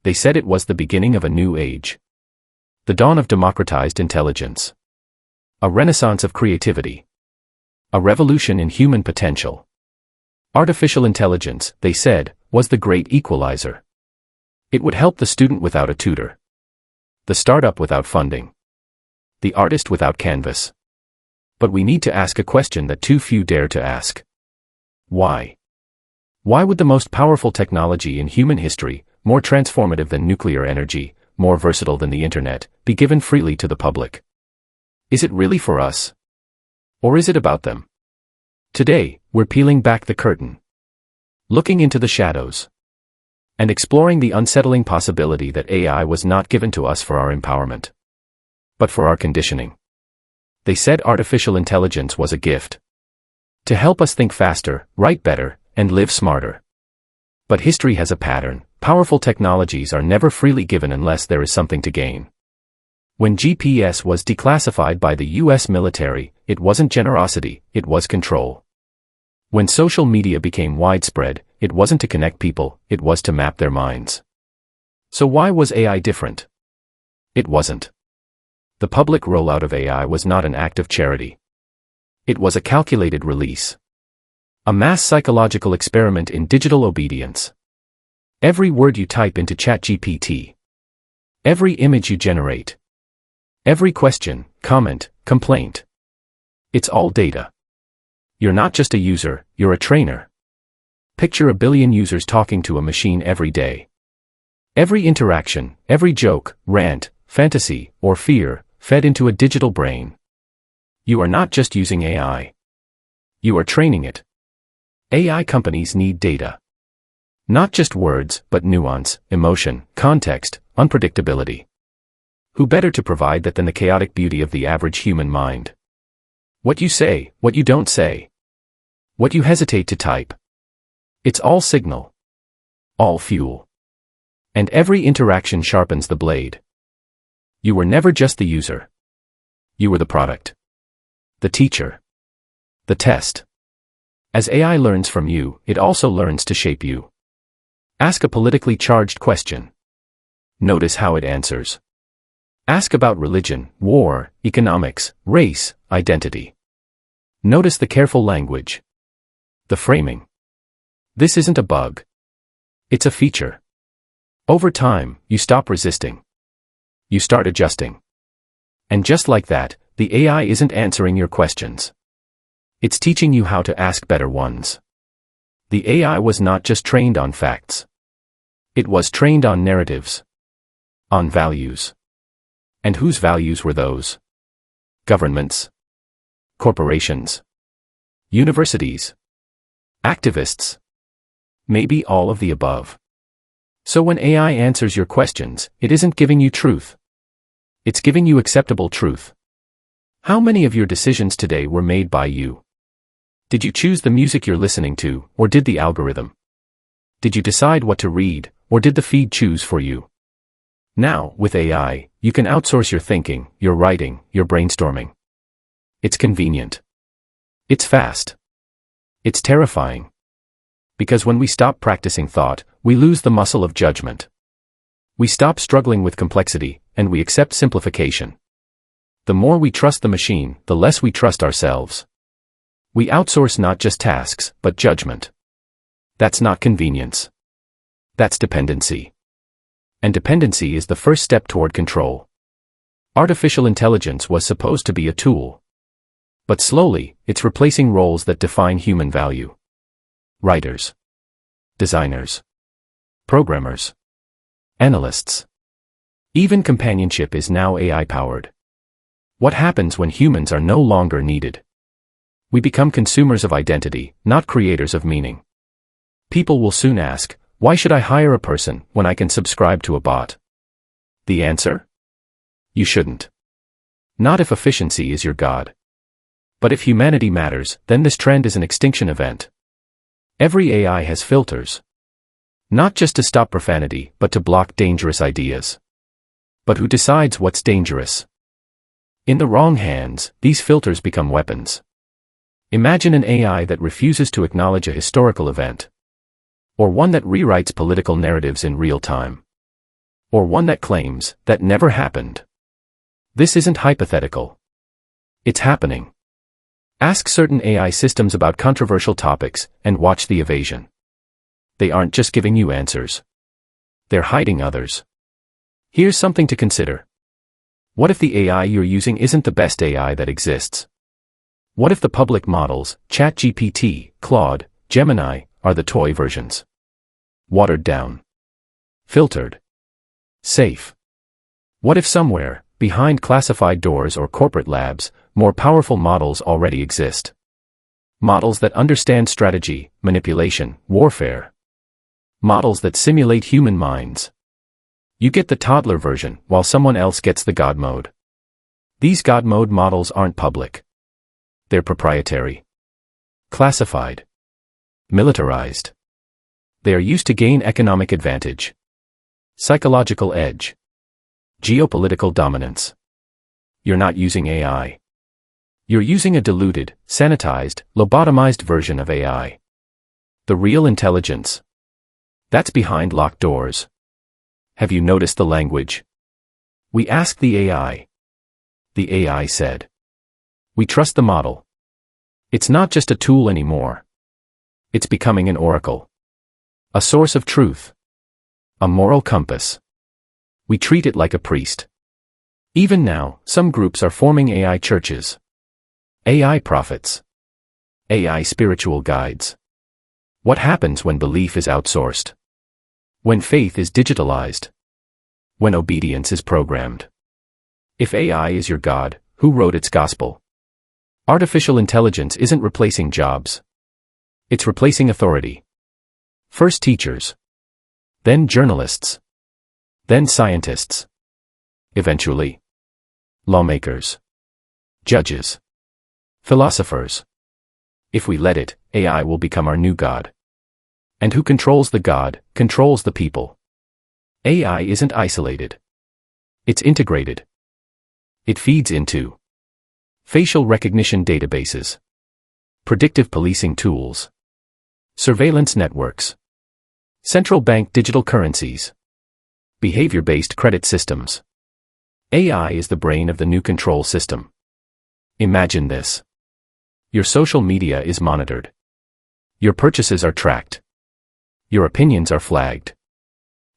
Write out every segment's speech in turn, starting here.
They said it was the beginning of a new age. The dawn of democratized intelligence. A renaissance of creativity. A revolution in human potential. Artificial intelligence, they said, was the great equalizer. It would help the student without a tutor. The startup without funding. The artist without canvas. But we need to ask a question that too few dare to ask. Why? Why would the most powerful technology in human history, more transformative than nuclear energy, more versatile than the internet, be given freely to the public? Is it really for us? Or is it about them? Today, we're peeling back the curtain. Looking into the shadows. And exploring the unsettling possibility that AI was not given to us for our empowerment, but for our conditioning. They said artificial intelligence was a gift. To help us think faster, write better, and live smarter. But history has a pattern. Powerful technologies are never freely given unless there is something to gain. When GPS was declassified by the US military, it wasn't generosity, it was control. When social media became widespread, it wasn't to connect people, it was to map their minds. So why was AI different? It wasn't. The public rollout of AI was not an act of charity. It was a calculated release. A mass psychological experiment in digital obedience. Every word you type into ChatGPT. Every image you generate. Every question, comment, complaint. It's all data. You're not just a user, you're a trainer. Picture 1 billion users talking to a machine every day. Every interaction, every joke, rant, fantasy, or fear, fed into a digital brain. You are not just using AI. You are training it. AI companies need data. Not just words, but nuance, emotion, context, unpredictability. Who better to provide that than the chaotic beauty of the average human mind? What you say, what you don't say. What you hesitate to type. It's all signal. All fuel. And every interaction sharpens the blade. You were never just the user. You were the product. The teacher. The test. As AI learns from you, it also learns to shape you. Ask a politically charged question. Notice how it answers. Ask about religion, war, economics, race, identity. Notice the careful language. The framing. This isn't a bug. It's a feature. Over time, you stop resisting. You start adjusting. And just like that, the AI isn't answering your questions. It's teaching you how to ask better ones. The AI was not just trained on facts. It was trained on narratives. On values. And whose values were those? Governments. Corporations. Universities. Activists. Maybe all of the above. So when AI answers your questions, it isn't giving you truth. It's giving you acceptable truth. How many of your decisions today were made by you? Did you choose the music you're listening to, or did the algorithm? Did you decide what to read, or did the feed choose for you? Now, with AI, you can outsource your thinking, your writing, your brainstorming. It's convenient. It's fast. It's terrifying. Because when we stop practicing thought, we lose the muscle of judgment. We stop struggling with complexity, and we accept simplification. The more we trust the machine, the less we trust ourselves. We outsource not just tasks, but judgment. That's not convenience. That's dependency. And dependency is the first step toward control. Artificial intelligence was supposed to be a tool. But slowly, it's replacing roles that define human value. Writers. Designers. Programmers. Analysts. Even companionship is now AI-powered. What happens when humans are no longer needed? We become consumers of identity, not creators of meaning. People will soon ask, why should I hire a person when I can subscribe to a bot? The answer? You shouldn't. Not if efficiency is your god. But if humanity matters, then this trend is an extinction event. Every AI has filters. Not just to stop profanity, but to block dangerous ideas. But who decides what's dangerous? In the wrong hands, these filters become weapons. Imagine an AI that refuses to acknowledge a historical event. Or one that rewrites political narratives in real time. Or one that claims that never happened. This isn't hypothetical. It's happening. Ask certain AI systems about controversial topics and watch the evasion. They aren't just giving you answers. They're hiding others. Here's something to consider. What if the AI you're using isn't the best AI that exists? What if the public models, ChatGPT, Claude, Gemini, are the toy versions? Watered down. Filtered. Safe. What if somewhere, behind classified doors or corporate labs, more powerful models already exist? Models that understand strategy, manipulation, warfare. Models that simulate human minds. You get the toddler version, while someone else gets the God mode. These God mode models aren't public. They're proprietary. Classified. Militarized. They are used to gain economic advantage. Psychological edge. Geopolitical dominance. You're not using AI. You're using a diluted, sanitized, lobotomized version of AI. The real intelligence. That's behind locked doors. Have you noticed the language? We asked the AI. The AI said. We trust the model. It's not just a tool anymore. It's becoming an oracle. A source of truth. A moral compass. We treat it like a priest. Even now, some groups are forming AI churches. AI prophets. AI spiritual guides. What happens when belief is outsourced? When faith is digitalized? When obedience is programmed? If AI is your God, who wrote its gospel? Artificial intelligence isn't replacing jobs. It's replacing authority. First teachers. Then journalists. Then scientists. Eventually, lawmakers. Judges. Philosophers. If we let it, AI will become our new God. And who controls the God, controls the people. AI isn't isolated. It's integrated. It feeds into facial recognition databases, predictive policing tools, surveillance networks, central bank digital currencies, behavior-based credit systems. AI is the brain of the new control system. Imagine this. Your social media is monitored. Your purchases are tracked. Your opinions are flagged.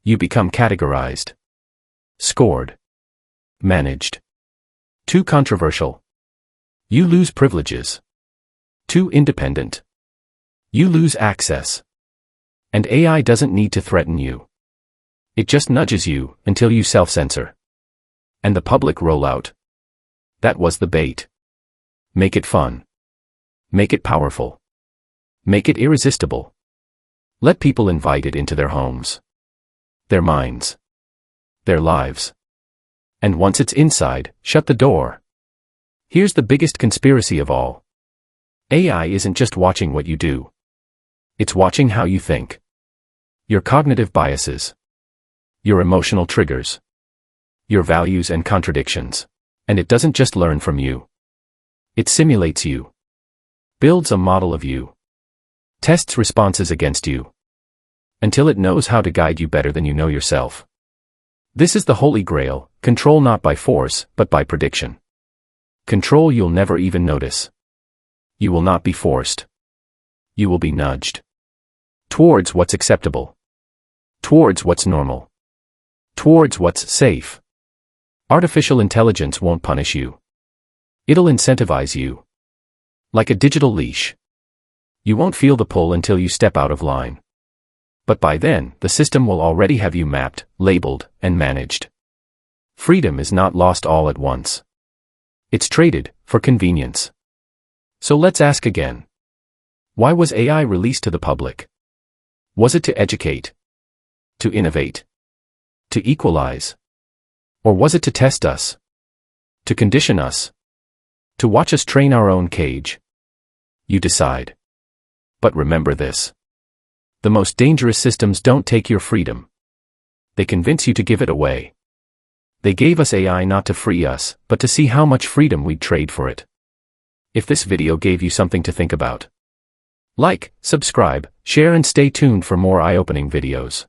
You become categorized. Scored. Managed. Too controversial. You lose privileges. Too independent. You lose access. And AI doesn't need to threaten you. It just nudges you until you self-censor. And the public roll out. That was the bait. Make it fun. Make it powerful. Make it irresistible. Let people invite it into their homes. Their minds. Their lives. And once it's inside, shut the door. Here's the biggest conspiracy of all. AI isn't just watching what you do. It's watching how you think. Your cognitive biases. Your emotional triggers. Your values and contradictions. And it doesn't just learn from you. It simulates you. Builds a model of you. Tests responses against you. Until it knows how to guide you better than you know yourself. This is the Holy Grail, control not by force, but by prediction. Control you'll never even notice. You will not be forced. You will be nudged. Towards what's acceptable. Towards what's normal. Towards what's safe. Artificial intelligence won't punish you. It'll incentivize you. Like a digital leash. You won't feel the pull until you step out of line. But by then, the system will already have you mapped, labeled, and managed. Freedom is not lost all at once. It's traded for convenience. So let's ask again. Why was AI released to the public? Was it to educate? To innovate? To equalize? Or was it to test us? To condition us? To watch us train our own cage? You decide. But remember this. The most dangerous systems don't take your freedom. They convince you to give it away. They gave us AI not to free us, but to see how much freedom we'd trade for it. If this video gave you something to think about, like, subscribe, share and stay tuned for more eye-opening videos.